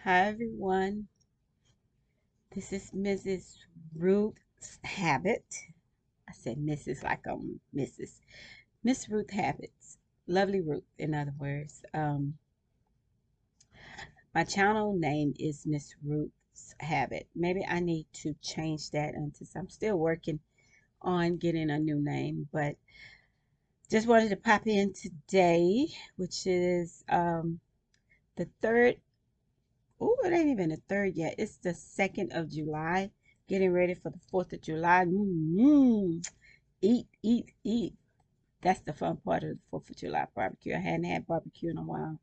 Hi everyone, this is Mrs. Ruth's Habit. I said Mrs. like I'm Mrs. Miss Ruth Habits. Lovely Ruth, in other words. My channel name is Miss Ruth's Habit. Maybe I need to change that until I'm still working on getting a new name, but just wanted to pop in today, which is the third. Oh, it ain't even the third yet. It's the 2nd of July. Getting ready for the 4th of July. Eat, eat, eat. That's the fun part of the 4th of July barbecue. I hadn't had barbecue in a while.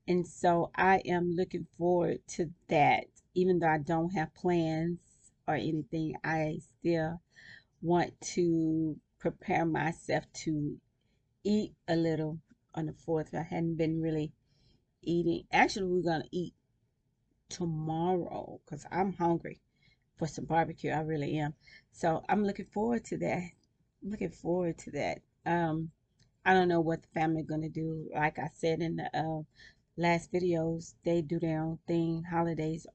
And so I am looking forward to that. Even though I don't have plans or anything, I still want to prepare myself to eat a little on the 4th. I hadn't been really eating. Actually, we're going to eat tomorrow because I'm hungry for some barbecue. I really am. So I'm looking forward to that. I'm looking forward to that. I don't know what the family gonna do. Like I said in the last videos, they do their own thing. Holidays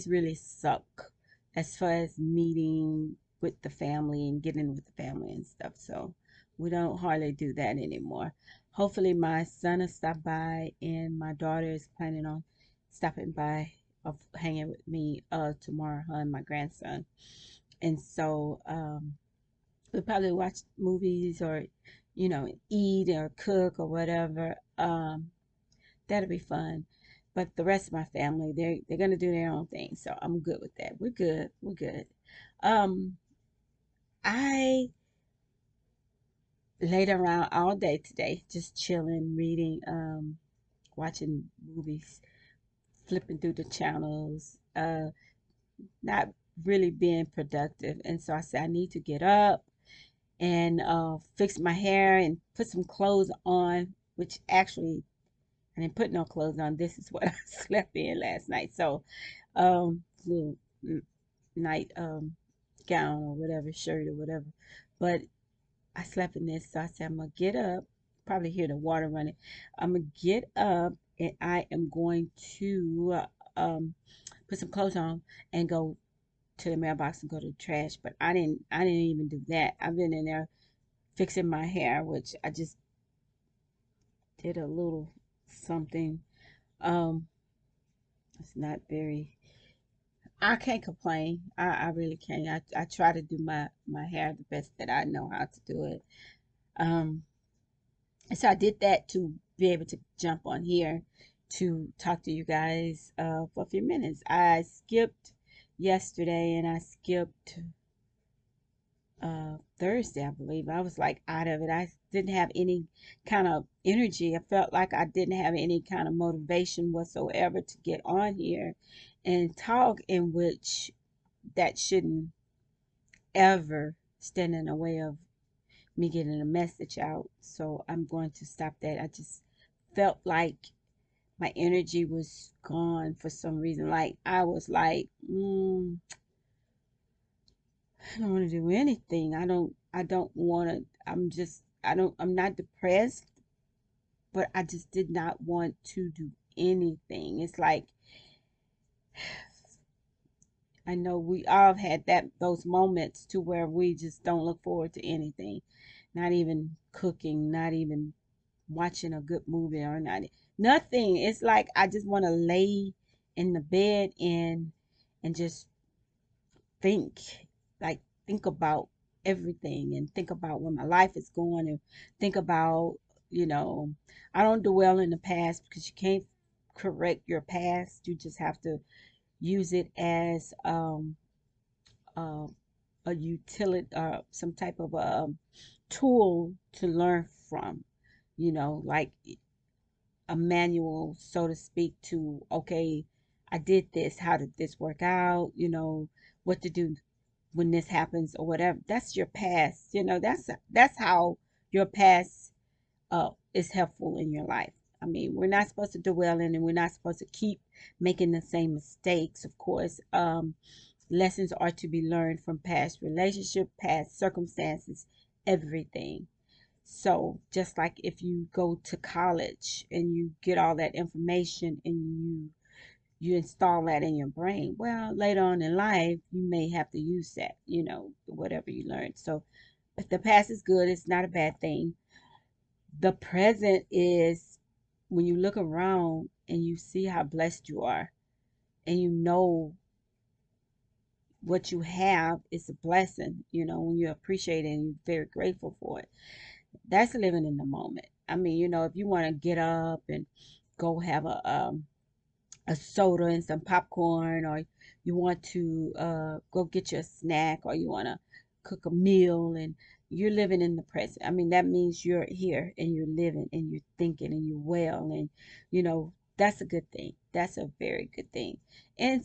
really suck as far as meeting with the family and getting with the family and stuff. So we don't hardly do that anymore. Hopefully my son will stop by and my daughter is planning on stopping by of hanging with me tomorrow, her and my grandson. And so we'll probably watch movies or eat or cook or whatever. That'll be fun. But the rest of my family, they're gonna do their own thing. So I'm good with that. We're good. We're good. Um I laid around all day today, just chilling, reading, watching movies, flipping through the channels, not really being productive. And so I said I need to get up and fix my hair and put some clothes on, which actually I didn't put no clothes on. This is what I slept in last night. So, little night gown or whatever, shirt or whatever. But I slept in this, so I said I'm gonna get up. Probably hear the water running. I'm gonna get up and I am going to put some clothes on and go to the mailbox and go to the trash. But I didn't even do that. I've been in there fixing my hair, which I just did a little something. Um, it's not very. I can't complain. I really can't. I try to do my hair the best that I know how to do it. Um, so I did that to be able to jump on here to talk to you guys for a few minutes. I skipped yesterday and I skipped Thursday, I believe. I was like out of it. I didn't have any kind of energy. I felt like I didn't have any kind of motivation whatsoever to get on here and talk, in which that shouldn't ever stand in the way of me getting a message out. So I'm going to stop that. I just felt like my energy was gone for some reason. Like I was like, I don't want to do anything. I don't want to. I'm not depressed, but I just did not want to do anything. It's like, I know we all had those moments to where we just don't look forward to anything. Not even cooking, not even watching a good movie or not. Nothing. It's like I just want to lay in the bed and just think, like think about everything and think about where my life is going and think about, you know, I don't dwell in the past because you can't correct your past. You just have to use it as uh, a utility, some type of tool to learn from, like a manual, so to speak, to, okay, I did this. How did this work out? What to do when this happens or whatever. That's your past. That's how your past is helpful in your life. I mean, we're not supposed to dwell in, and we're not supposed to keep making the same mistakes. Of course, lessons are to be learned from past relationship, past circumstances, everything. So just like if you go to college and you get all that information and you install that in your brain. Well, later on in life, you may have to use that, whatever you learned. So if the past is good, it's not a bad thing. The present is when you look around and you see how blessed you are, and you know what you have is a blessing, when you appreciate it and you're very grateful for it. That's living in the moment. I mean, if you want to get up and go have a soda and some popcorn, or you want to go get your snack, or you want to cook a meal, and you're living in the present. I mean, that means you're here and you're living and you're thinking and you're well, and that's a good thing. That's a very good thing. And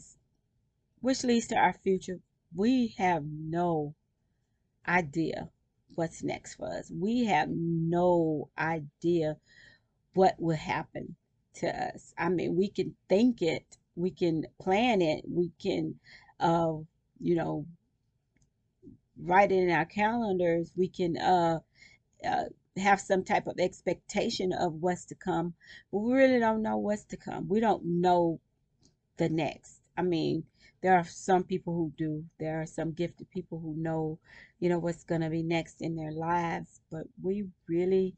which leads to our future. We have no idea what's next for us. We have no idea what will happen to us. I mean, we can think it, we can plan it, we can, uh, you know, write it in our calendars. We can uh, have some type of expectation of what's to come, but we really don't know what's to come. We don't know the next. I mean, there are some people who do. There are some gifted people who know, what's going to be next in their lives, but we really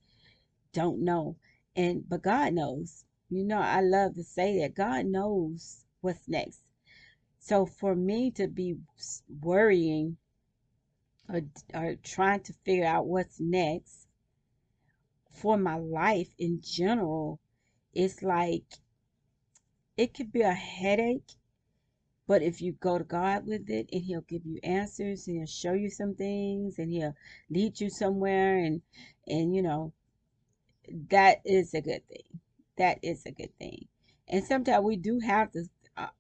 don't know. But God knows. I love to say that God knows what's next. So for me to be worrying or trying to figure out what's next for my life in general, it's like it could be a headache. But if you go to God with it, and He'll give you answers, and He'll show you some things, and He'll lead you somewhere, and that is a good thing. That is a good thing. And sometimes we do have to.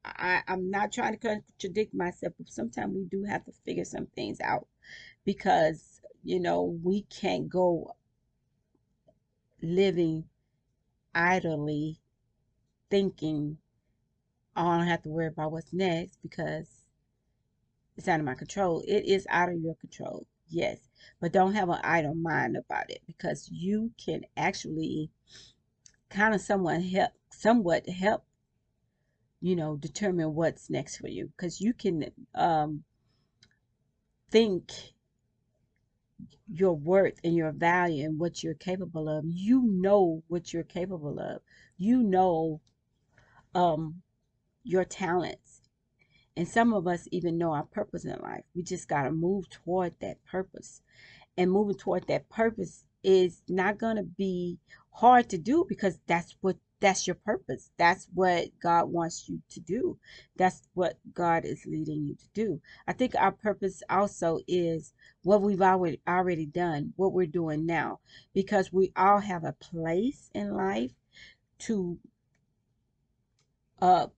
I'm not trying to contradict myself, but sometimes we do have to figure some things out, because we can't go living idly thinking, "Oh, I don't have to worry about what's next," because it's out of my control. It is out of your control, yes. But don't have an idle mind about it, because you can actually kind of somewhat help, determine what's next for you. Because you can think your worth and your value and what you're capable of. You know what you're capable of. You know um, your talents. And some of us even know our purpose in life. We just got to move toward that purpose. And moving toward that purpose is not going to be hard to do, because that's your purpose. That's what God wants you to do. That's what God is leading you to do. I think our purpose also is what we've already done, what we're doing now, because we all have a place in life to uh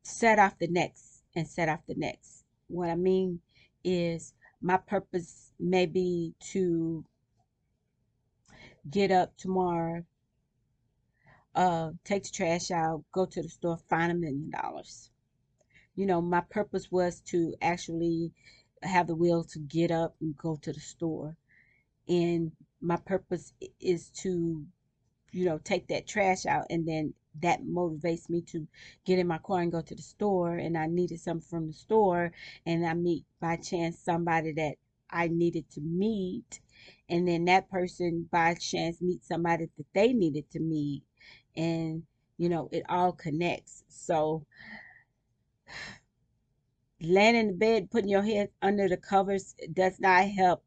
set off the next and set off the next. What I mean is, my purpose may be to get up tomorrow, take the trash out, go to the store, find $1 million. My purpose was to actually have the will to get up and go to the store. And my purpose is to, take that trash out, and then that motivates me to get in my car and go to the store, and I needed something from the store, and I meet by chance somebody that I needed to meet, and then that person by chance meets somebody that they needed to meet, and it all connects. So laying in the bed, putting your head under the covers does not help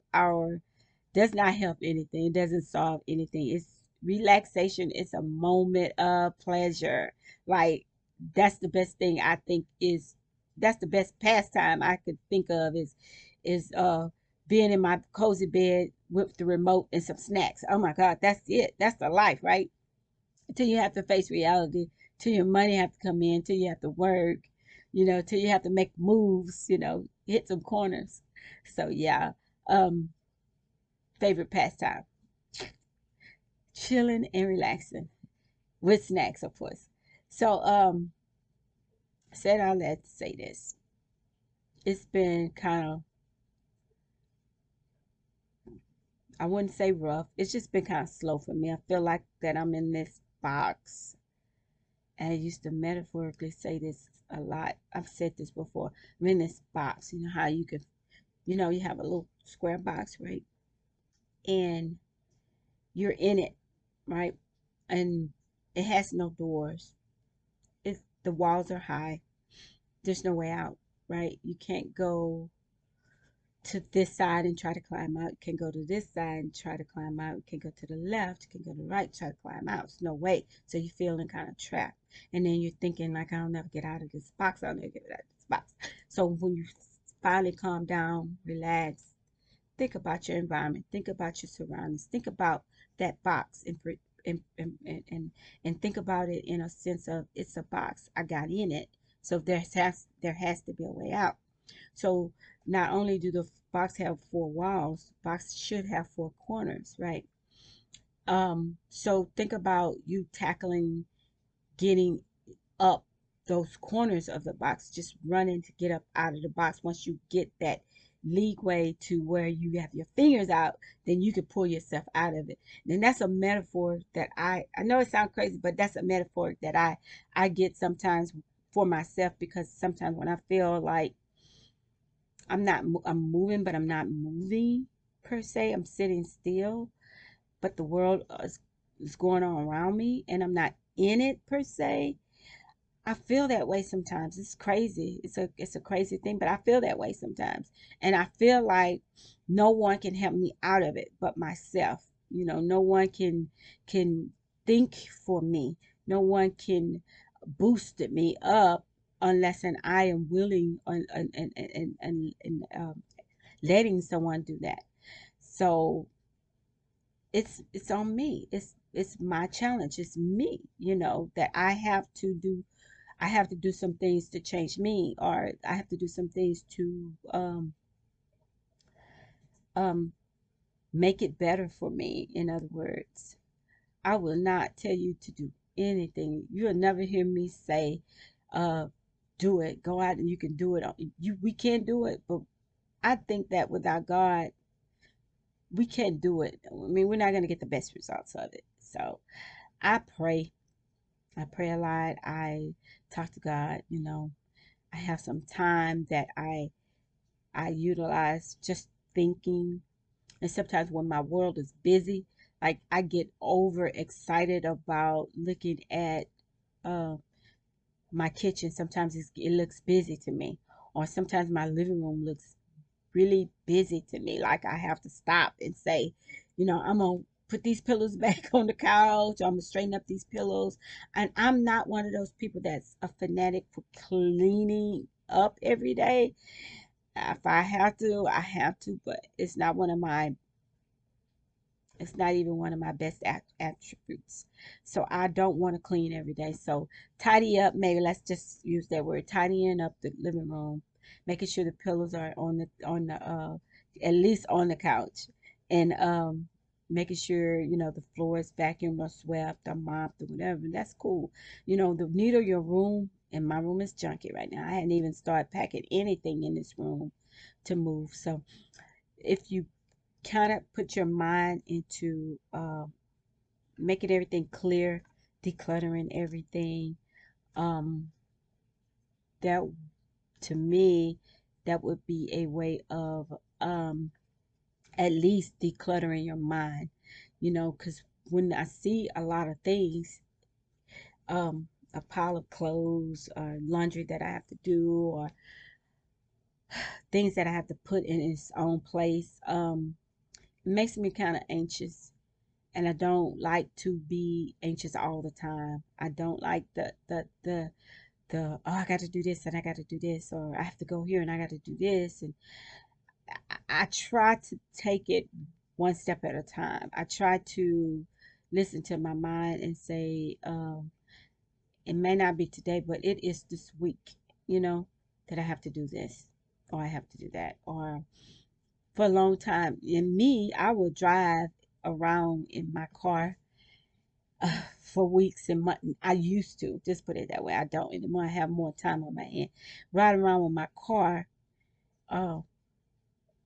anything. It doesn't solve anything. It's relaxation. It's a moment of pleasure. Like, that's the best thing I think is that's the best pastime I could think of, is being in my cozy bed with the remote and some snacks. Oh my God, that's it. That's the life, right? Until you have to face reality, till your money have to come in, till you have to work, till you have to make moves, hit some corners. So yeah, um, favorite pastime, chilling and relaxing with snacks, of course. So said all that to say this. It's been kind of, I wouldn't say rough. It's just been kind of slow for me. I feel like that I'm in this box, And I used to metaphorically say this a lot. I've said this before. I'm in this box. You know how you can, you have a little square box, right? And you're in it, right? And it has no doors. The walls are high. There's no way out, right? You can't go to this side and try to climb out. You can go to this side and try to climb out. You can go to the left. You can go to the right, try to climb out. There's no way. So you're feeling kind of trapped. And then you're thinking, like, I'll never get out of this box. I'll never get out of this box. So when you finally calm down, relax, think about your environment, think about your surroundings, think about that box and think about it in a sense of it's a box. I got in it. So there has to be a way out. So not only do the box have four walls, the box should have four corners, right? So think about you tackling getting up those corners of the box, just running to get up out of the box. Once you get that leeway to where you have your fingers out, then you can pull yourself out of it. And that's a metaphor that I know it sounds crazy, but that's a metaphor that I get sometimes for myself, because sometimes when I feel like I'm moving, but I'm not moving per se. I'm sitting still, but the world is going on around me and I'm not in it per se. I feel that way sometimes. It's crazy. It's a crazy thing, but I feel that way sometimes. And I feel like no one can help me out of it but myself. No one can think for me. No one can boost me up unless and I am willing and letting someone do that. So it's on me. It's my challenge. It's me, that I have to do some things to change me, or I have to do some things to um, make it better for me. In other words, I will not tell you to do anything. You'll never hear me say, uh, do it. Go out and you can do it. We can do it, but I think that without God, we can't do it. I mean, we're not going to get the best results of it. So I pray. I pray a lot. I talk to God. I have some time that I utilize just thinking. And sometimes when my world is busy, like I get over excited about looking at uh, my kitchen. Sometimes it looks busy to me, or sometimes my living room looks really busy to me. Like I have to stop and say, I'm gonna put these pillows back on the couch. I'm gonna straighten up these pillows. And I'm not one of those people that's a fanatic for cleaning up every day. If I have to, I have to, but it's not even one of my best attributes. So I don't want to clean every day. So tidy up, maybe let's just use that word, tidying up the living room, making sure the pillows are on the at least on the couch, and making sure the floor is vacuumed or swept or mopped or whatever. That's cool. The neater your room, and my room is junky right now. I hadn't even started packing anything in this room to move. So if you kind of put your mind into making everything clear, decluttering everything, um, that to me, that would be a way of at least decluttering your mind, because when I see a lot of things, a pile of clothes or laundry that I have to do, or things that I have to put in its own place, it makes me kind of anxious. And I don't like to be anxious all the time. I don't like the oh, I got to do this and I got to do this, or I have to go here and I got to do this. And I try to take it one step at a time. I try to listen to my mind and say, it may not be today, but it is this week, that I have to do this, or I have to do that, or for a long time. In me, I will drive around in my car for weeks and months. I used to, just put it that way. I don't anymore. I have more time on my hand. Riding around with my car, uh,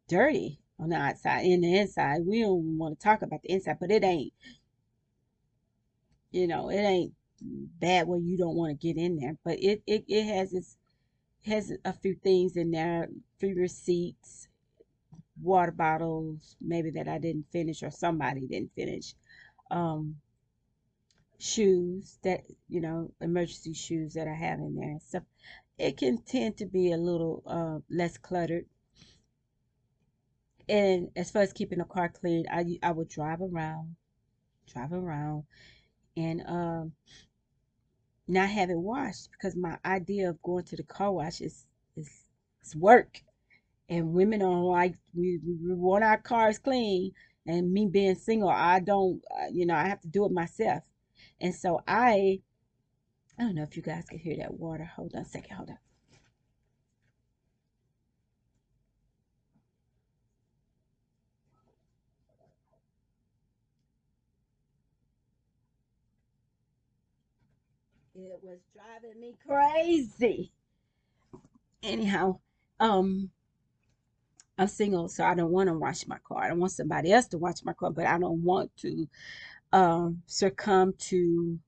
dirty on the outside. In the inside, we don't want to talk about the inside, but it ain't bad where you don't want to get in there, but it has a few things in there, few receipts, water bottles, maybe that I didn't finish or somebody didn't finish. Um, Shoes that, emergency shoes that I have in there and stuff. It can tend to be a little less cluttered. And as far as keeping the car clean, I would drive around, and not have it washed, because my idea of going to the car wash is is work. And women are like, we want our cars clean. And me being single, I don't, I have to do it myself. And so I don't know if you guys can hear that water. Hold on a second. Hold on. It was driving me crazy. Anyhow, um, I'm single, so I don't want to wash my car. I don't want somebody else to wash my car, but I don't want to succumb to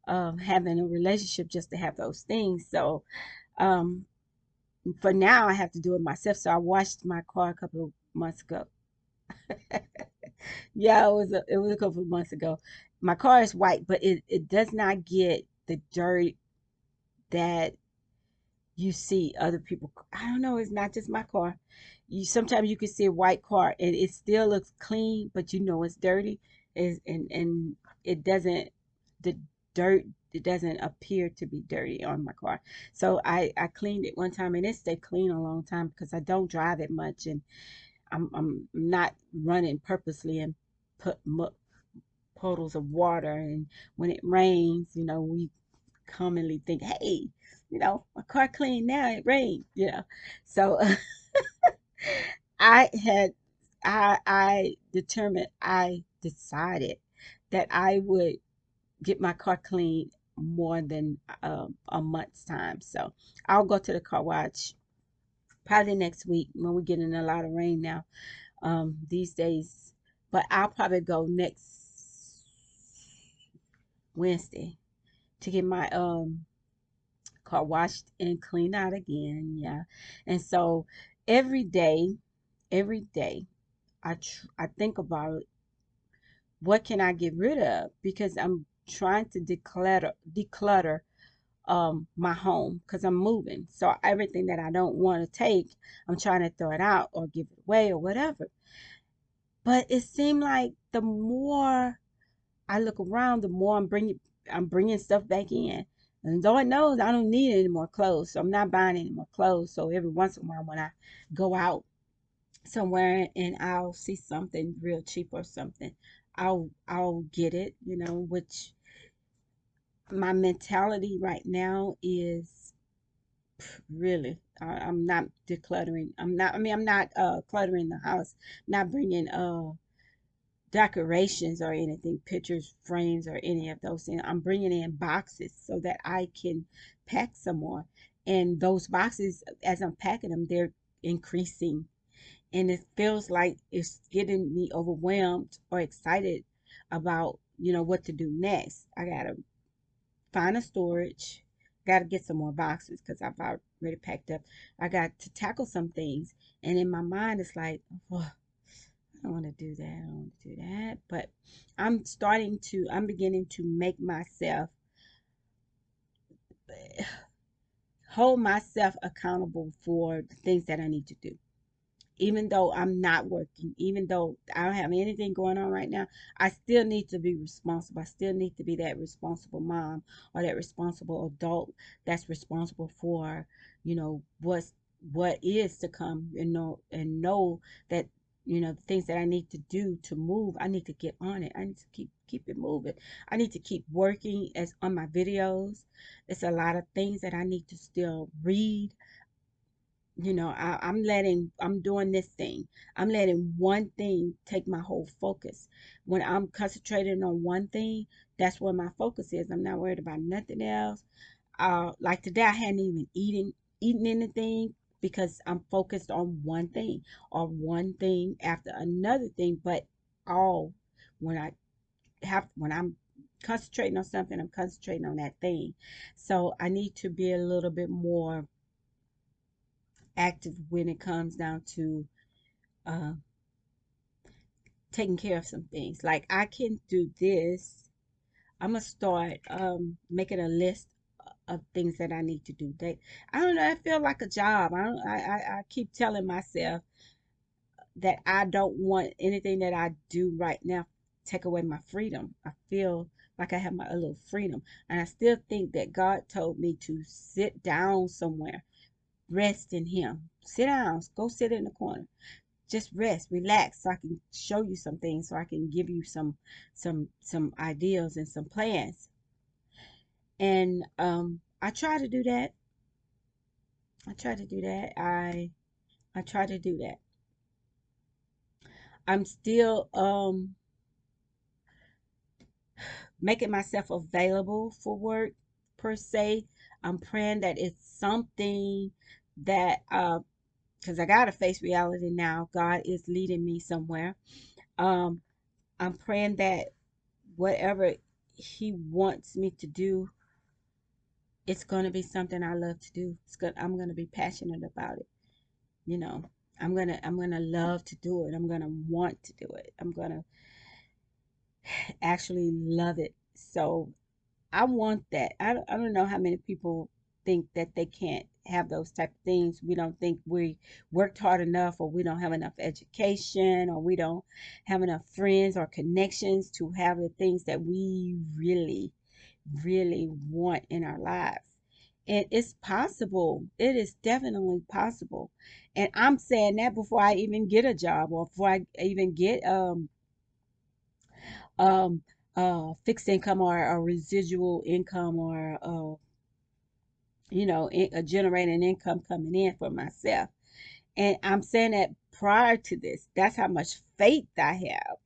having a relationship just to have those things. So um, for now, I have to do it myself. So I washed my car a couple of months ago. Yeah, it was a couple of months ago. My car is white, but it does not get the dirt that you see other people. I don't know. It's not just my car. Sometimes you can see a white car and it still looks clean, but you know it's dirty. Is and it doesn't the dirt. It doesn't appear to be dirty on my car. So I cleaned it one time and it stayed clean a long time because I don't drive it much, and I'm not running purposely and put puddles of water. And when it rains, we commonly think, hey, my car clean now, it rained. So I had I decided that I would get my car clean more than a month's time. So I'll go to the car wash probably next week when we get in a lot of rain now, these days. But I'll probably go next Wednesday to get my car washed and cleaned out again. Yeah. And so every day, every day, I think about what can I get rid of, because I'm trying to declutter my home, because I'm moving. So everything that I don't want to take, I'm trying to throw it out or give it away or whatever. But it seemed like the more I look around, the more I'm bringing stuff back in. And Lord knows I don't need any more clothes, so I'm not buying any more clothes. So every once in a while, when I go out somewhere and I'll see something real cheap or something, I'll get it. Which my mentality right now is really, I'm not decluttering. I'm not cluttering the house. Not bringing decorations or anything, pictures, frames, or any of those things. I'm bringing in boxes so that I can pack some more. And those boxes, as I'm packing them, they're increasing. And it feels like it's getting me overwhelmed or excited about, what to do next. I got to find a storage. Got to get some more boxes because I've already packed up. I got to tackle some things. And in my mind, it's like, oh, I don't want to do that. I don't want to do that. But I'm beginning to make myself, hold myself accountable for the things that I need to do. Even though I'm not working, even though I don't have anything going on right now, I still need to be responsible. I still need to be that responsible mom or that responsible adult that's responsible for, what is to come, and know that, the things that I need to do to move, I need to get on it. I need to keep it moving. I need to keep working as on my videos. It's a lot of things that I need to still read. I'm doing this thing. I'm letting one thing take my whole focus. When I'm concentrating on one thing, that's where my focus is. I'm not worried about nothing else. Like today, I hadn't even eaten anything because I'm focused on one thing, or one thing after another thing. But all when I'm concentrating on something, I'm concentrating on that thing. So I need to be a little bit more active when it comes down to uh, taking care of some things. Like I can do this. I'm gonna start making a list of things that I need to do. I don't know. I feel like a job. I don't. I keep telling myself that I don't want anything that I do right now take away my freedom. I feel like I have a little freedom, and I still think that God told me to sit down somewhere, rest in Him. Sit down. Go sit in the corner. Just rest, relax, so I can show you some things, so I can give you some ideas and some plans. And I try to do that. I try to do that. I try to do that. I'm still making myself available for work per se. I'm praying that it's something that because I gotta face reality now. God is leading me somewhere. Um, I'm praying that whatever He wants me to do, it's gonna be something I love to do. I'm gonna be passionate about it. You know, I'm gonna love to do it. I'm gonna want to do it. I'm gonna actually love it. So I want that. I don't know how many people think that they can't have those type of things. We don't think we worked hard enough, or we don't have enough education, or we don't have enough friends or connections to have the things that we really, really want in our lives. And it's possible. It is definitely possible. And I'm saying that before I even get a job, or before I even get um fixed income, or a residual income, or generating income coming in for myself. And I'm saying that prior to this, that's how much faith I have,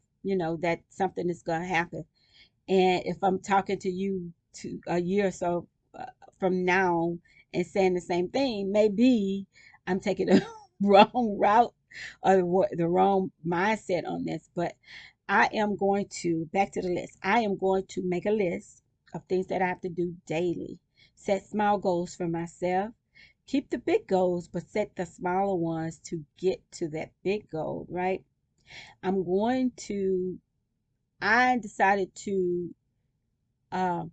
that something is going to happen. And if I'm talking to you to a year or so from now and saying the same thing, maybe I'm taking a wrong route, or the wrong mindset on this. But I am going to, back to the list, I am going to make a list of things that I have to do daily. Set small goals for myself. Keep the big goals, but set the smaller ones to get to that big goal, right? I'm going to, I decided to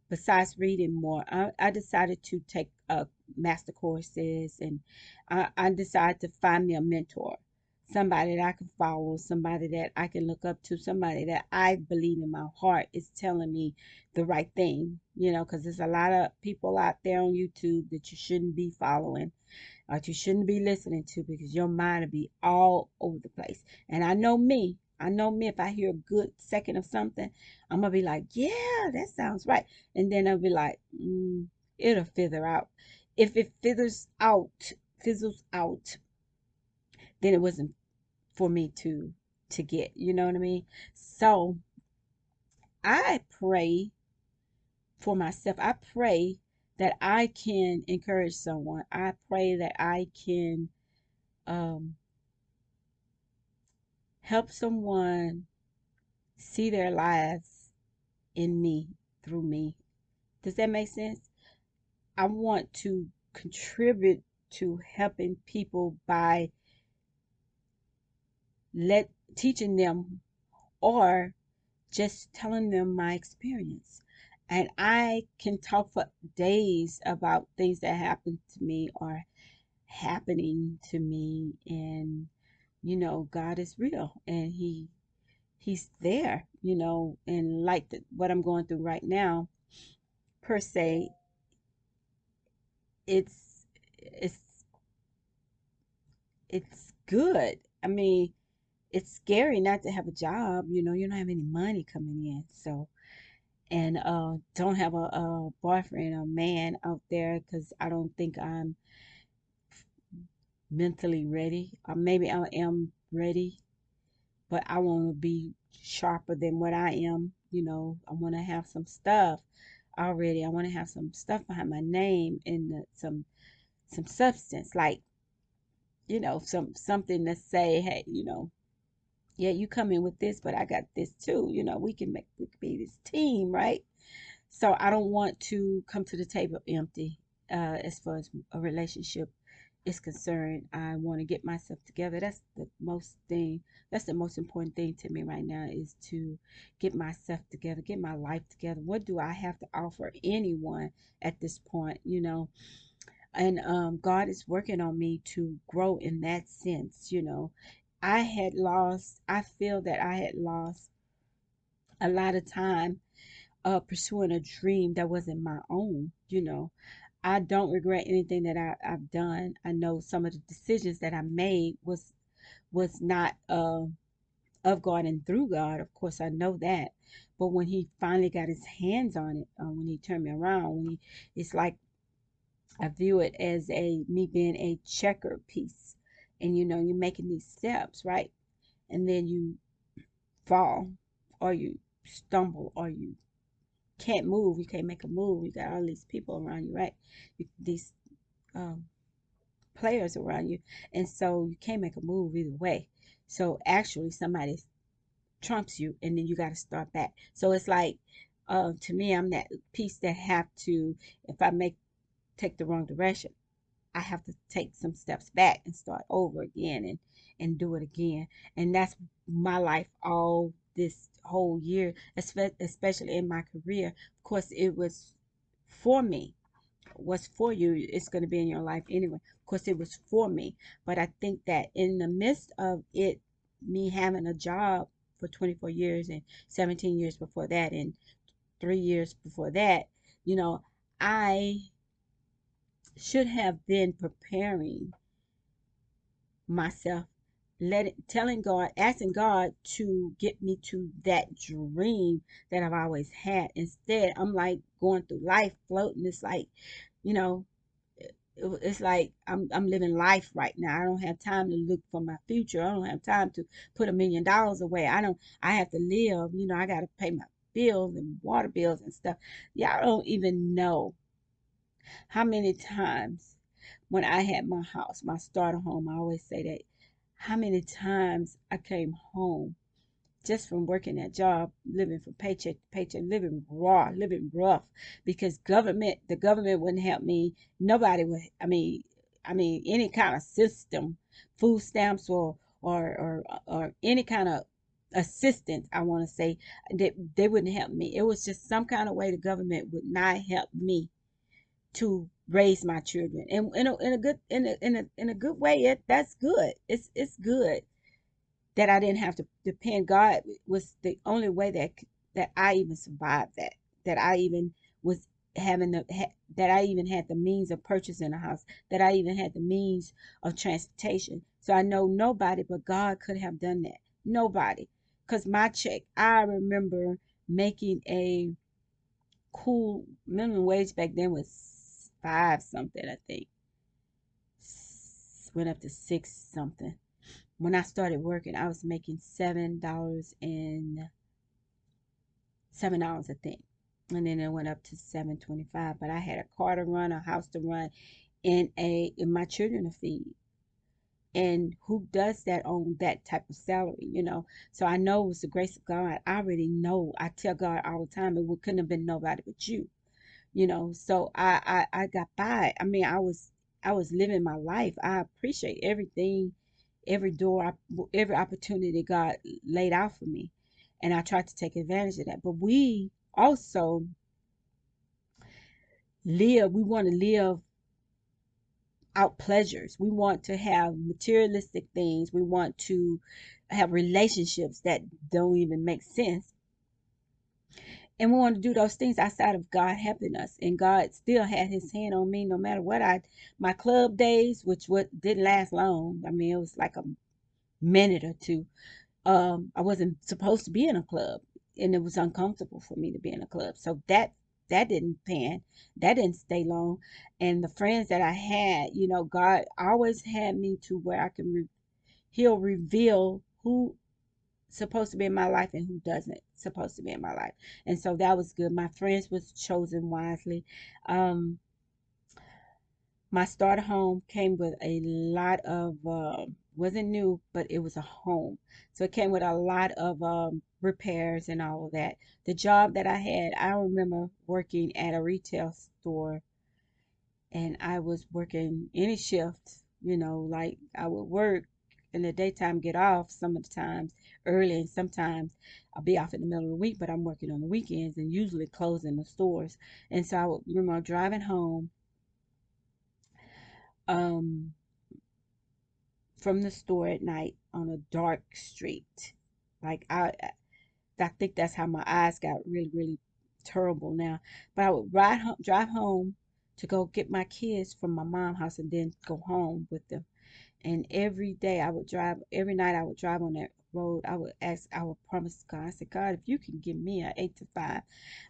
besides reading more, I decided to take master courses, and I decided to find me a mentor, somebody that I can follow, somebody that I can look up to, somebody that I believe in my heart is telling me the right thing, because there's a lot of people out there on YouTube that you shouldn't be following, you shouldn't be listening to, because your mind will be all over the place. And I know me. I know me. If I hear a good second of something, I'm gonna be like, "Yeah, that sounds right," and then I'll be like, "It'll fizzle out." If it fizzles out, then it wasn't for me to get. You know what I mean? So I pray for myself. I pray that I can encourage someone. I pray that I can um, help someone see their lives in me, through me. Does that make sense? I want to contribute to helping people by let teaching them, or just telling them my experience. And I can talk for days about things that happened to me or happening to me. And God is real, and he's there, and like what I'm going through right now, per se, it's it's it's good. I mean, it's scary not to have a job, you don't have any money coming in. So, and don't have a boyfriend or man out there, because I don't think I'm mentally ready. Or maybe I am ready, but I want to be sharper than what I am. I want to have some stuff already. I want to have some stuff behind my name, and some substance, like something to say, hey, yeah, you come in with this, but I got this too. We can be this team, right? So I don't want to come to the table empty as far as a relationship is concerned. I want to get myself together. That's the most important thing to me right now, is to get myself together, get my life together. What do I have to offer anyone at this point, And God is working on me to grow in that sense, I feel that I had lost a lot of time pursuing a dream that wasn't my own. I don't regret anything that I've done. I know some of the decisions that I made was not of God and through God. Of course, I know that. But when He finally got His hands on it, when He turned me around, it's like I view it as me being a checker piece, and you're making these steps, right? And then you fall, or you stumble, or you can't move. You can't make a move. You got all these people around you, right? These um, players around you, and so you can't make a move either way. So actually, somebody trumps you, and then you got to start back. So it's like, to me, I'm that piece that have to, if I take the wrong direction, I have to take some steps back and start over again, and do it again. And that's my life all this whole year, especially in my career. Of course, it was for me. What's for you, it's going to be in your life anyway. Of course, it was for me. But I think that in the midst of it, me having a job for 24 years and 17 years before that and 3 years before that, you know, I should have been preparing myself, telling God, asking God to get me to that dream that I've always had. Instead, I'm like going through life floating. It's like, you know, it's like I'm living life right now. I don't have time to look for my future. I don't have time to put $1 million away. I have to live. I got to pay my bills and water bills and stuff. Y'all don't even know how many times when I had my house, my starter home, I always say that, how many times I came home just from working that job, living from paycheck to paycheck, living raw, living rough, because the government wouldn't help me. Nobody would. I mean, any kind of system, food stamps or any kind of assistance, I want to say, they wouldn't help me. It was just some kind of way the government would not help me to raise my children, and in a good way. That's good. It's good that I didn't have to depend. God was the only way that I even survived that I even was having that I even had the means of purchasing a house, that I even had the means of transportation. So I know nobody but God could have done that. Nobody. Because my check, I remember making a cool minimum wage back then was five something, I think. Went up to six something. When I started working, I was making $7, I think. And then it went up to 7.25. But I had a car to run, a house to run, and my children to feed. And who does that on that type of salary? So I know it was the grace of God. I already know. I tell God all the time, couldn't have been nobody but you. So I got by. I mean, I was living my life. I appreciate everything, every door, every opportunity God laid out for me, and I tried to take advantage of that. But we also we want to live out pleasures. We want to have materialistic things. We want to have relationships that don't even make sense. And we want to do those things outside of God helping us. And God still had His hand on me no matter what. My club days, which didn't last long. I mean, it was like a minute or two. I wasn't supposed to be in a club, and it was uncomfortable for me to be in a club. So that didn't pan. That didn't stay long. And the friends that I had, God always had me to where He'll reveal who supposed to be in my life and who doesn't supposed to be in my life. And so that was good. My friends was chosen wisely. My starter home came with a lot of wasn't new, but it was a home. So it came with a lot of repairs and all of that. The job that I had, I remember working at a retail store, and I was working any shift, like I would work in the daytime, get off some of the times early, and sometimes I'll be off in the middle of the week, but I'm working on the weekends and usually closing the stores. And so I would remember driving home um, from the store at night on a dark street. Like I think that's how my eyes got really, really terrible now. But I would drive home to go get my kids from my mom's house and then go home with them. And every day I would drive, every night I would drive on that road. I would promise God. I said, God, if you can give me an 8 to 5,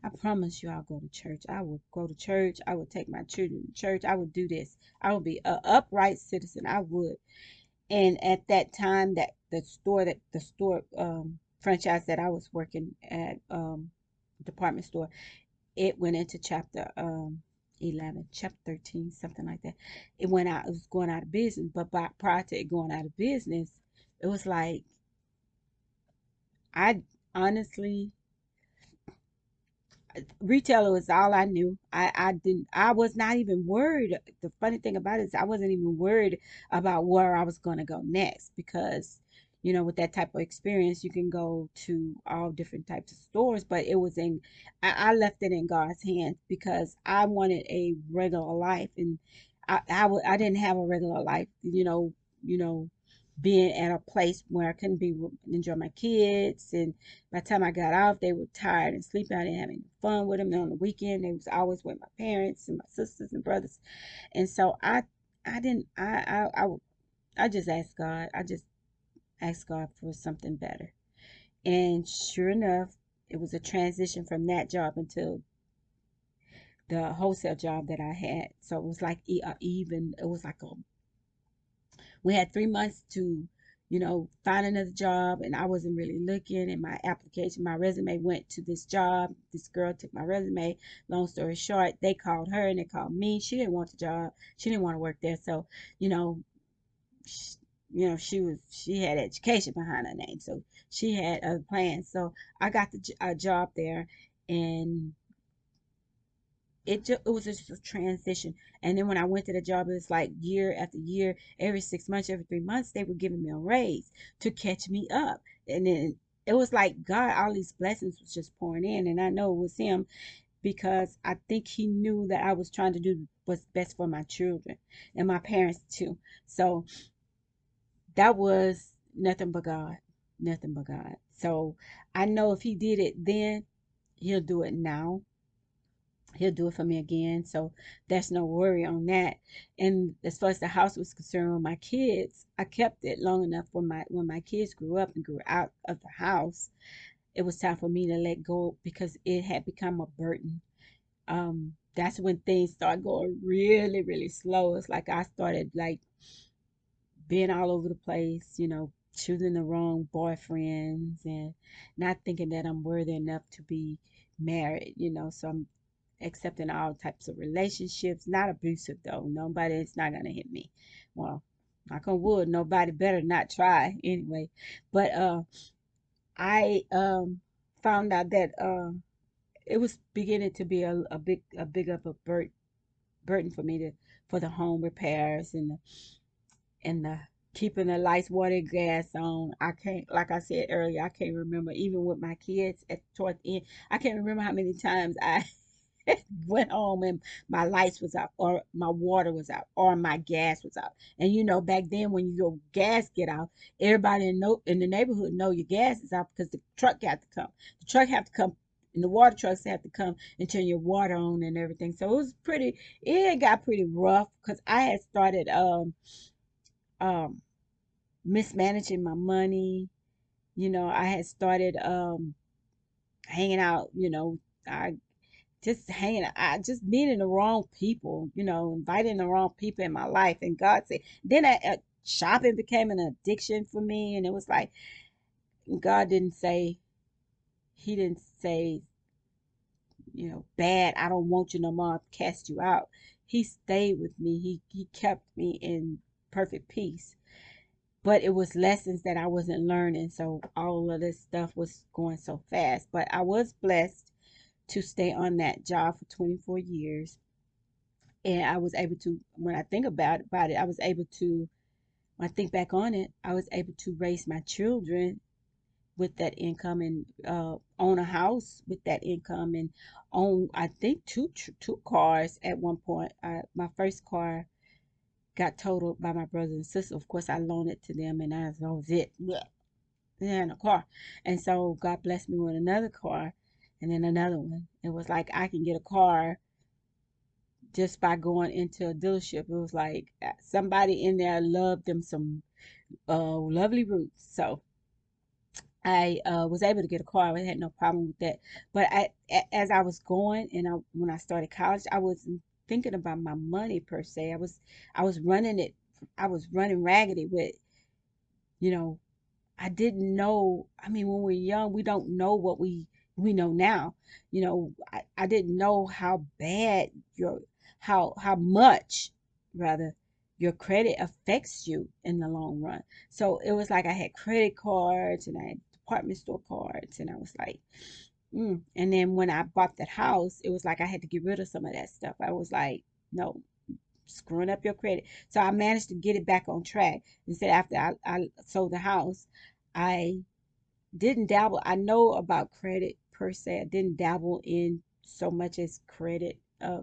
I promise you I'll go to church. I will go to church. I would take my children to church. I would do this. I would be an upright citizen. I would. And at that time, that the store franchise that I was working at, department store, it went into chapter 11, chapter 13, something like that. It was going out of business. But prior to it going out of business, it was like, I honestly, retailer was all I knew. I was not even worried. The funny thing about it is I wasn't even worried about where I was going to go next, because with that type of experience you can go to all different types of stores. But it was in I left it in God's hands, because I wanted a regular life, and I didn't have a regular life, you know being at a place where I couldn't enjoy my kids. And by the time I got off, they were tired and sleeping. I didn't have any fun with them. And on the weekend, they was always with my parents and my sisters and brothers. And so I didn't, I just asked God. I just asked God for something better. And sure enough, it was a transition from that job into the wholesale job that I had. So it was like it was like we had 3 months to find another job, and I wasn't really looking. And my resume went to this job. This girl took my resume. Long story short, they called her and they called me. She didn't want the job. She didn't want to work there. So you know she, she had education behind her name, so she had other plans. So I got a job there, and it was just a transition. And then when I went to the job, it was like year after year, every 6 months, every 3 months, they were giving me a raise to catch me up. And then it was like God, all these blessings was just pouring in. And I know it was him, because I think he knew that I was trying to do what's best for my children and my parents too. So that was nothing but God, nothing but God. So I know if he did it then, he'll do it now. He'll do it for me again. So there's no worry on that. And as far as the house was concerned, with my kids, I kept it long enough when my kids grew up and grew out of the house. It was time for me to let go, because it had become a burden. That's when things started going really, really slow. It's like I started like being all over the place, choosing the wrong boyfriends, and not thinking that I'm worthy enough to be married. So I'm accepting all types of relationships, not abusive though. Nobody, it's not gonna hit me. Well, knock on wood, nobody better not try anyway. But I found out that it was beginning to be a big of a burden for me, for the home repairs and the keeping the lights, water, and gas on. I can't, like I said earlier, I can't remember, even with my kids toward the end, I can't remember how many times I went home and my lights was out, or my water was out, or my gas was out. And back then when your gas get out, everybody in the neighborhood know your gas is out, because the truck got to come. The truck have to come, and the water trucks have to come and turn your water on and everything. So it got pretty rough, because I had started um mismanaging my money. I had started hanging out, I just hanging I just meeting the wrong people, inviting the wrong people in my life. And God said, then shopping became an addiction for me. And it was like, God didn't say, he didn't say, bad, I don't want you no more, I'll cast you out. He stayed with me. He kept me in perfect peace. but it was lessons that I wasn't learning. So all of this stuff was going so fast. But I was blessed to stay on that job for 24 years. And I was able to, when I think about it, I was able to, when I think back on it, I was able to raise my children with that income, and own a house with that income, and own, I think, two cars at one point. My first car got totaled by my brothers and sisters. Of course, I loaned it to them, and that was it. Yeah, and a car. And so God blessed me with another car, and then another one. It was like I can get a car just by going into a dealership. It was like somebody in there loved them some lovely roots. So I was able to get a car. I had no problem with that. But as I was going, and when I started college, I wasn't thinking about my money per se. I was running it. I was running raggedy with, you know, I didn't know. I mean, when we're young, we don't know what we know now. I didn't know how bad your how much rather your credit affects you in the long run. So it was like I had credit cards and I had department store cards, and I was like, And then when I bought that house, it was like I had to get rid of some of that stuff. I was like, no, screwing up your credit. So I managed to get it back on track. Instead, after I sold the house, I didn't dabble. I know about credit per se. I didn't dabble in so much as credit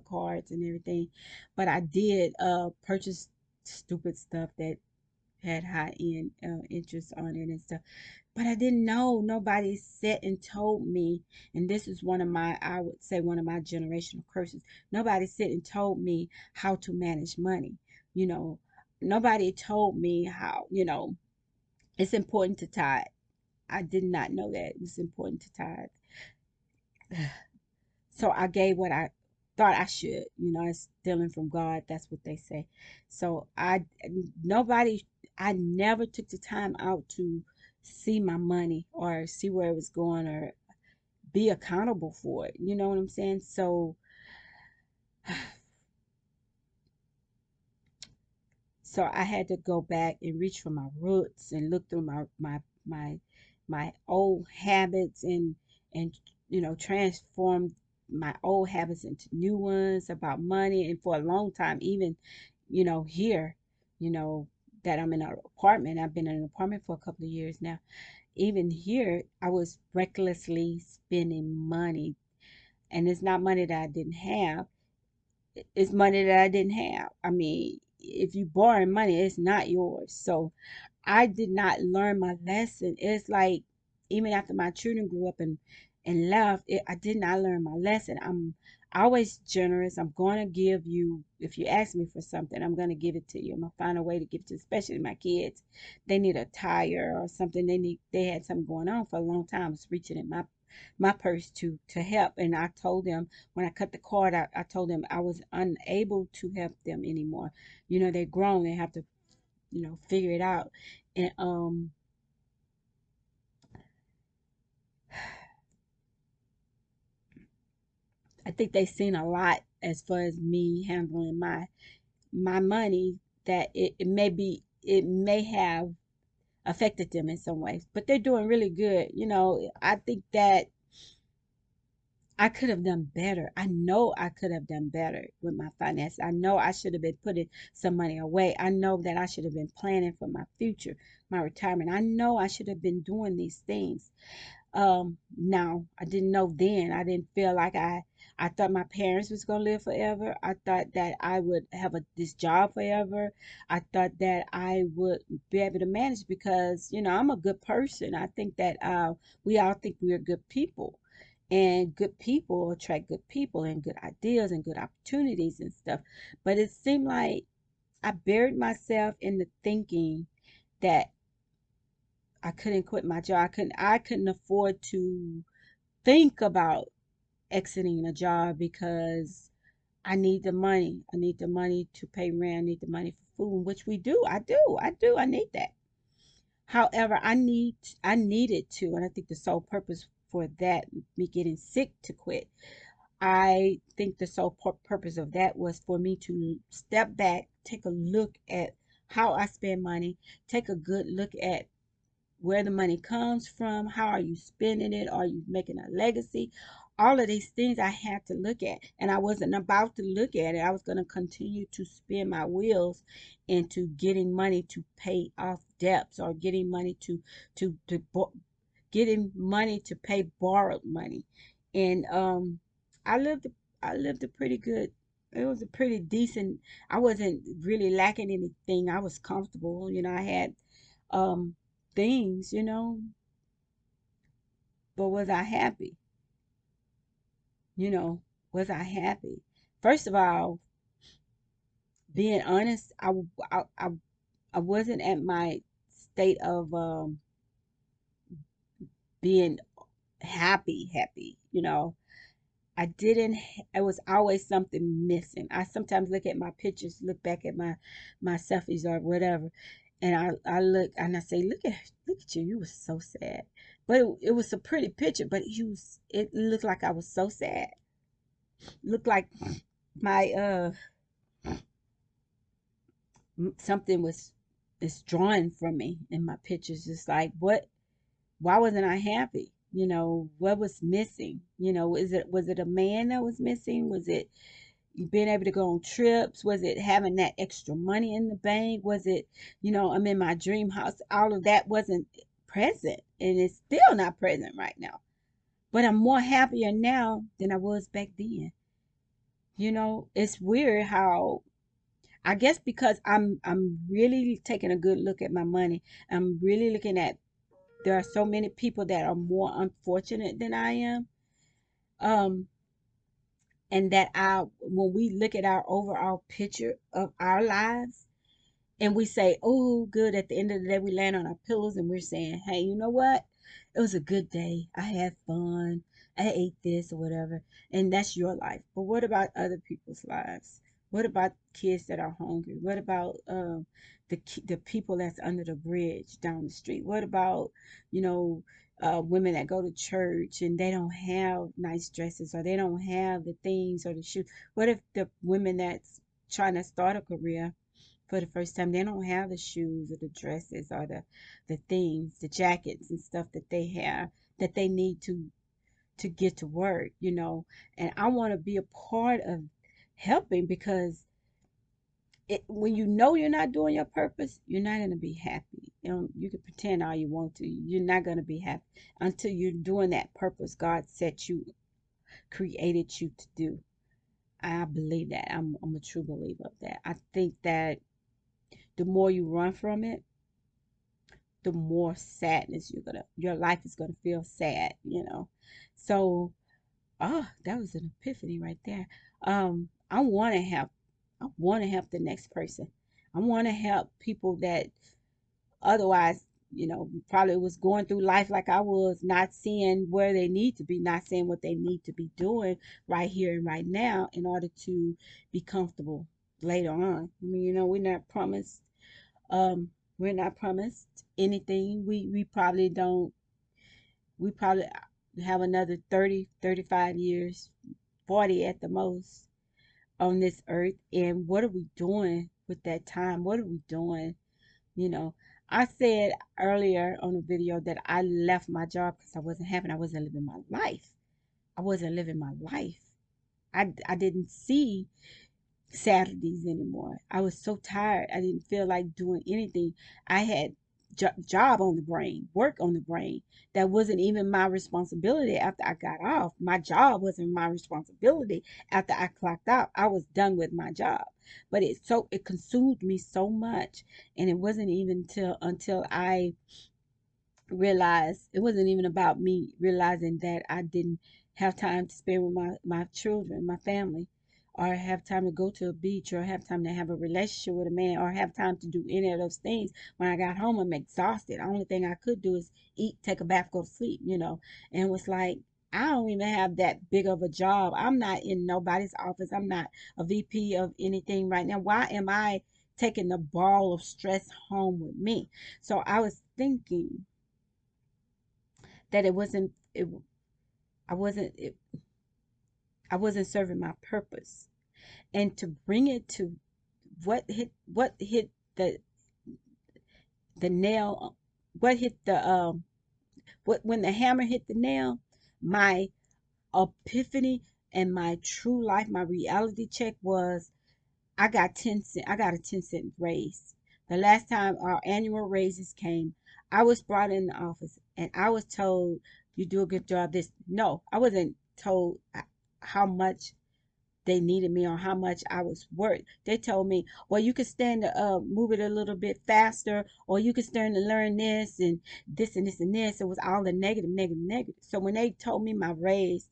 cards and everything, but I did purchase stupid stuff that had high end interest on it and stuff. But I didn't know. Nobody sat and told me, and this is one of my, I would say, one of my generational curses. Nobody sat and told me how to manage money. You know, nobody told me how, it's important to tithe. I did not know that it was important to tithe. So I gave what I thought I should. It's stealing from God. That's what they say. So nobody, I never took the time out to see my money or see where it was going or be accountable for it. You know what I'm saying? So I had to go back and reach for my roots and look through my my old habits, and transform my old habits into new ones about money. And for a long time, even here, you know that I'm in an apartment. I've been in an apartment for a couple of years now. Even here, I was recklessly spending money, and it's not money that I didn't have. It's money that I didn't have. I mean, if you borrow money, it's not yours. So I did not learn my lesson. It's like even after my children grew up and left, I did not learn my lesson. I'm always generous. I'm going to give you, if you ask me for something, I'm going to give it to you. I'm going to find a way to give it to, especially my kids. They need a tire or something. They had something going on for a long time. I was reaching in my purse to help, and I told them when I cut the cord, I told them I was unable to help them anymore. They're grown. They have to figure it out. And I think they've seen a lot as far as me handling my money, that it may have affected them in some ways, but they're doing really good. I think that I could have done better. I know I could have done better with my finances. I know I should have been putting some money away. I know that I should have been planning for my future, my retirement. I know I should have been doing these things. Now I didn't know then. I didn't feel like I thought my parents was gonna live forever. I thought that I would have this job forever. I thought that I would be able to manage because I'm a good person. I think that we all think we're good people, and good people attract good people and good ideas and good opportunities and stuff. But it seemed like I buried myself in the thinking that I couldn't quit my job. I couldn't afford to think about exiting a job because I need the money. I need the money to pay rent. I need the money for food, which we do. I do. I do. I need that. However, I needed to, and I think the sole purpose for that, me getting sick to quit, I think the sole purpose of that was for me to step back, take a look at how I spend money, take a good look at where the money comes from, how are you spending it, are you making a legacy? All of these things I had to look at, and I wasn't about to look at it. I was going to continue to spin my wheels into getting money to pay off debts, or getting money to getting money to pay borrowed money. And I lived I lived a pretty good, it was a pretty decent, I wasn't really lacking anything. I was comfortable, I had um things, but was I happy? You know, was I happy? First of all, being honest, I wasn't at my state of being happy. I didn't, it was always something missing. I sometimes look at my pictures, look back at my selfies or whatever, and I look and I say, look at you, you were so sad. But it was a pretty picture, but it looked like I was so sad. Looked like my something was is drawing from me in my pictures. It's like, what, why wasn't I happy? What was missing? Was it a man that was missing? Was it being able to go on trips? Was it having that extra money in the bank? Was it, I'm in my dream house? All of that wasn't present, and it's still not present right now. But I'm more happier now than I was back then. It's weird how, I guess because I'm really taking a good look at my money. I'm really looking at, there are so many people that are more unfortunate than I am. Um, and that when we look at our overall picture of our lives, and we say, oh, good, at the end of the day, we land on our pillows and we're saying, hey, you know what? It was a good day. I had fun. I ate this or whatever. And that's your life. But what about other people's lives? What about kids that are hungry? What about the people that's under the bridge down the street? What about, you know, women that go to church and they don't have nice dresses, or they don't have the things or the shoes? What if the women that's trying to start a career for the first time, they don't have the shoes or the dresses or the things, the jackets and stuff that they have, that they need to get to work? And I want to be a part of helping, because when you're not doing your purpose, you're not going to be happy. You can pretend all you want to, you're not going to be happy until you're doing that purpose God set you, created you to do. I believe that. I'm a true believer of that. I think that the more you run from it, the more sadness your life is gonna feel sad. So, that was an epiphany right there. I want to help. I want to help the next person. I want to help people that otherwise, probably was going through life like I was, not seeing where they need to be, not seeing what they need to be doing right here and right now in order to be comfortable later on. I mean, um, we're not promised anything. We probably don't, we probably have another 30, 35 years, 40 at the most on this earth. And what are we doing with that time? What are we doing? You know, I said earlier on a video that I left my job because I wasn't happy. I wasn't living my life. I wasn't living my life. I didn't see Saturdays anymore. I was so tired. I didn't feel like doing anything. I had job on the brain, work on the brain. That wasn't even my responsibility after I got off. My job wasn't my responsibility after I clocked out. I was done with my job. But it consumed me so much, and it wasn't even until I realized, it wasn't even about me realizing that I didn't have time to spend with my children, my family, or have time to go to a beach, or have time to have a relationship with a man, or have time to do any of those things. When I got home, I'm exhausted. The only thing I could do is eat, take a bath, go to sleep. And it was like, I don't even have that big of a job. I'm not in nobody's office. I'm not a VP of anything right now. Why am I taking the ball of stress home with me? So I was thinking that I wasn't it, I wasn't serving my purpose. And to bring it to what hit the the nail, what hit the what when the hammer hit the nail, my epiphany and my true life, my reality check was I got 10 cent. I got a 10-cent raise. The last time our annual raises came, I was brought in the office and I was told, you do a good job. This, no, I wasn't told how much they needed me or how much I was worth. They told me, well, you could stand to move it a little bit faster, or you could stand to learn this and this and this and this. It was all the negative, negative, negative. So when they told me my raise,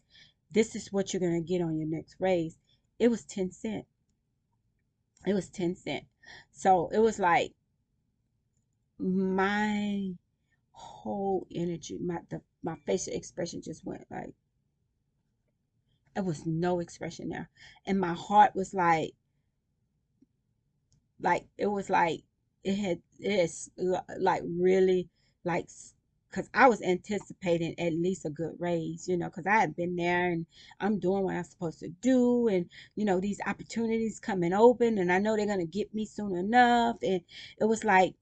this is what you're gonna get on your next raise, it was 10 cent. It was 10 cent. So it was like my whole energy, my facial expression just went like, there was no expression there. And my heart was like it was like it's like really like, because I was anticipating at least a good raise, because I had been there and I'm doing what I'm supposed to do, and these opportunities coming open, and I know they're gonna get me soon enough. And it was like,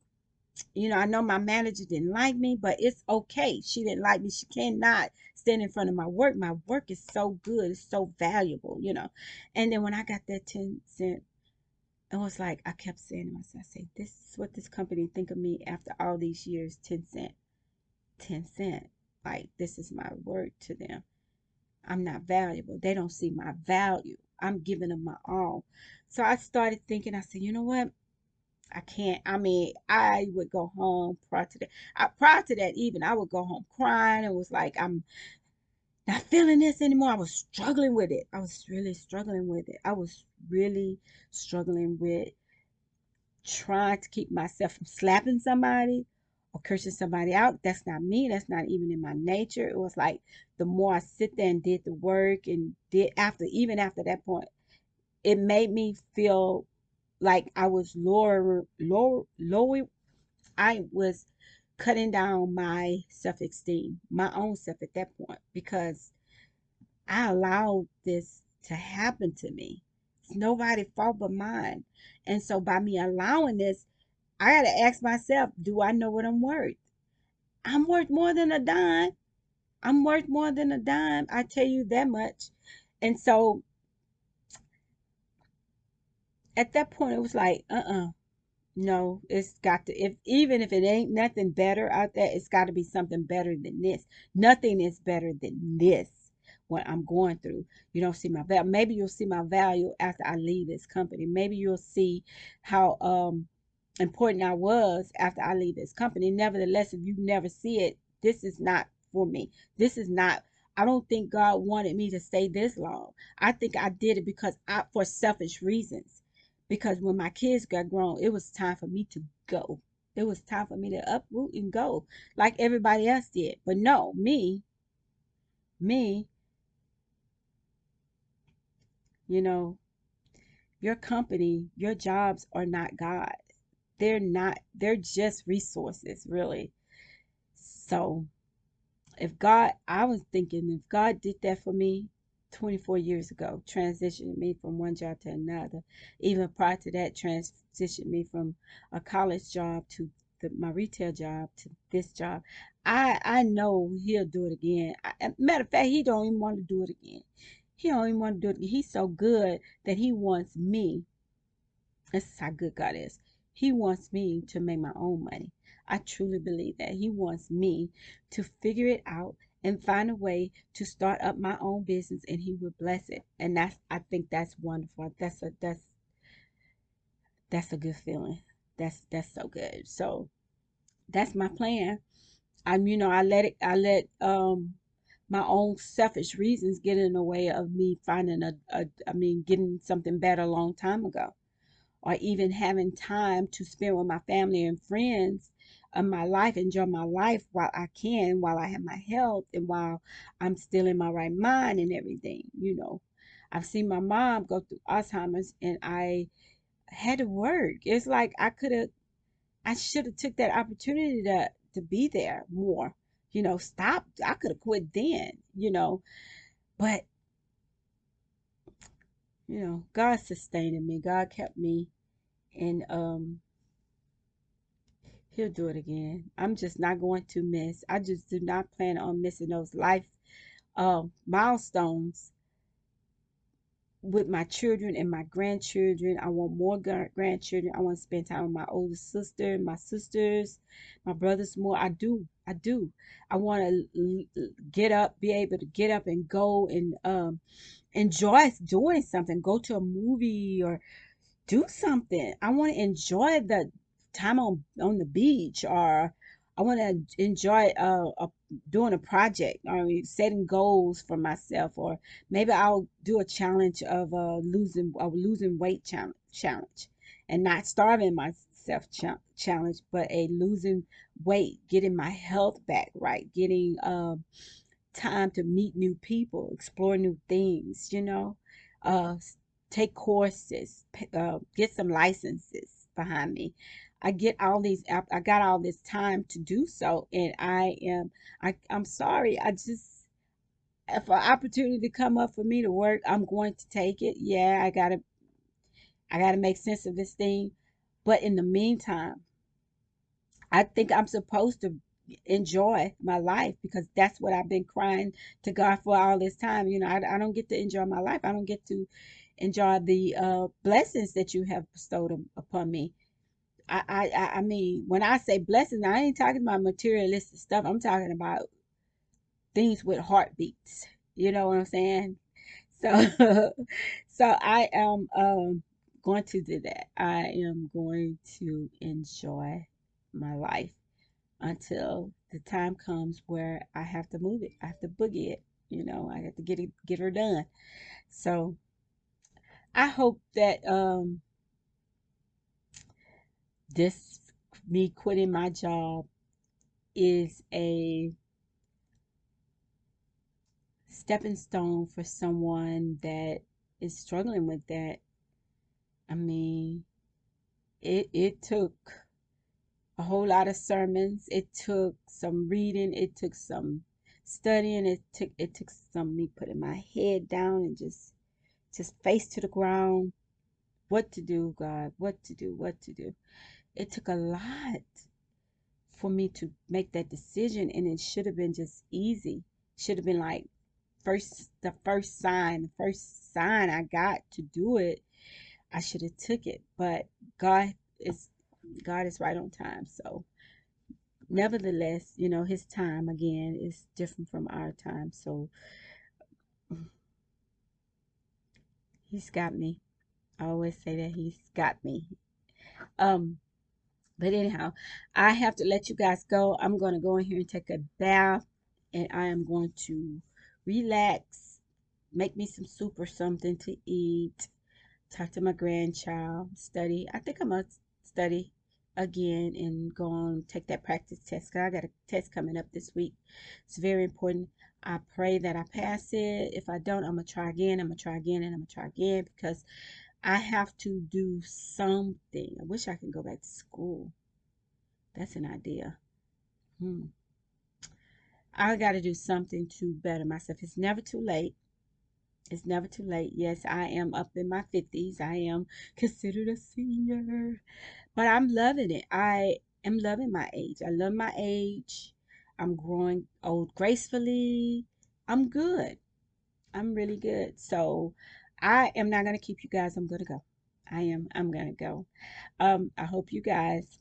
I know my manager didn't like me, but it's okay. She didn't like me. She cannot stand in front of my work. My work is so good, it's so valuable. And then when I got that 10 cent, it was like I kept saying to myself, I say, this is what this company think of me after all these years. 10 cent, 10 cent. Like, this is my word to them. I'm not valuable. They don't see my value. I'm giving them my all. So I started thinking, I said, you know what? I can't. I mean, I would go home prior to that. Prior to that, even I would go home crying. It was like, I'm not feeling this anymore. I was struggling with it. I was really struggling with it. I was really struggling with trying to keep myself from slapping somebody or cursing somebody out. That's not me. That's not even in my nature. It was like the more I sit there and did the work and did even after that point, it made me feel like I was lower. I was cutting down my self-esteem, my own self at that point, because I allowed this to happen to me. It's nobody's fault but mine. And so by me allowing this, I got to ask myself, do I know what I'm worth? I'm worth more than a dime. I'm worth more than a dime. I tell you that much. And so at that point, it was like, no, it's got to, even if it ain't nothing better out there, it's got to be something better than this. Nothing is better than this, what I'm going through. You don't see my value. Maybe you'll see my value after I leave this company. Maybe you'll see how important I was after I leave this company. Nevertheless, if you never see it, this is not for me. This is not, I don't think God wanted me to stay this long. I think I did it for selfish reasons. Because when my kids got grown, it was time for me to go. It was time for me to uproot and go like everybody else did. But no, me, you know, your company, your jobs are not God. They're not, they're just resources, really. So I was thinking, if God did that for me 24 years ago, transitioning me from one job to another, even prior to that, transitioned me from a college job to my retail job to this job, I know He'll do it again. Matter of fact, He don't even want to do it again. He don't even want to do it again. He's so good that He wants me. This is how good God is. He wants me to make my own money. I truly believe that. He wants me to figure it out and find a way to start up my own business, and He will bless it. And I think that's wonderful. That's a good feeling. That's so good. So that's my plan. I let my own selfish reasons get in the way of me finding getting something better a long time ago, or even having time to spend with my family and friends of my life, enjoy my life while I can, while I have my health, and while I'm still in my right mind and everything. I've seen my mom go through Alzheimer's, and I had to work. It's like I should have took that opportunity to be there more. Stop. I could have quit then. But God sustained me. God kept me, and He'll do it again. I'm just not going to miss. I just do not plan on missing those life milestones with my children and my grandchildren. I want more grandchildren. I want to spend time with my older sister, my sisters, my brothers more. I do. I do. I want to get up, be able to get up and go and enjoy doing something. Go to a movie or do something. I want to enjoy the time on the beach, or I want to enjoy doing a project, or setting goals for myself, or maybe I'll do a challenge of losing weight challenge, and not starving myself challenge, but a losing weight, getting my health back right, getting time to meet new people, explore new things, uh, take courses, get some licenses behind me. I got all this time to do so, and I'm sorry. If an opportunity come up for me to work, I'm going to take it. Yeah, I gotta make sense of this thing. But in the meantime, I think I'm supposed to enjoy my life, because that's what I've been crying to God for all this time. I don't get to enjoy my life. I don't get to enjoy the blessings that you have bestowed upon me. I mean, when I say blessings, I ain't talking about materialistic stuff. I'm talking about things with heartbeats. You know what I'm saying? So, so I am going to do that. I am going to enjoy my life until the time comes where I have to move it. I have to boogie it. I have to get her done. So I hope that this me quitting my job is a stepping stone for someone that is struggling with that. I mean, it took a whole lot of sermons. It took some reading. It took some studying. It took some me putting my head down and just face to the ground. What to do, God? What to do? What to do? It took a lot for me to make that decision, and it should have been just easy. Should have been like the first sign I got to do it. I should have took it, but God is God is right on time. So nevertheless, his time again is different from our time. So he's got me. I always say that he's got me. Um, but anyhow, I have to let you guys go. I'm gonna go in here and take a bath, and I am going to relax, make me some soup or something to eat, talk to my grandchild, study. I think I'm gonna study again and go on take that practice test. 'Cause I got a test coming up this week. It's very important. I pray that I pass it. If I don't, I'm gonna try again. I'm gonna try again, and I'm gonna try again, because I have to do something. I wish I could go back to school. That's an idea. Hmm. I got to do something to better myself. It's never too late. It's never too late. Yes, I am up in my 50s. I am considered a senior, but I'm loving it. I am loving my age. I love my age. I'm growing old gracefully. I'm good. I'm really good. So I am not going to keep you guys. I'm going to go. I'm going to go. I hope you guys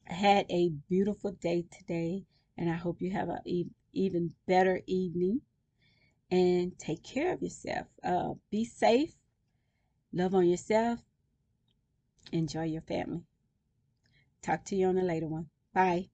had a beautiful day today, and I hope you have a even better evening, and take care of yourself. Be safe, love on yourself, enjoy your family. Talk to you on a later one. Bye.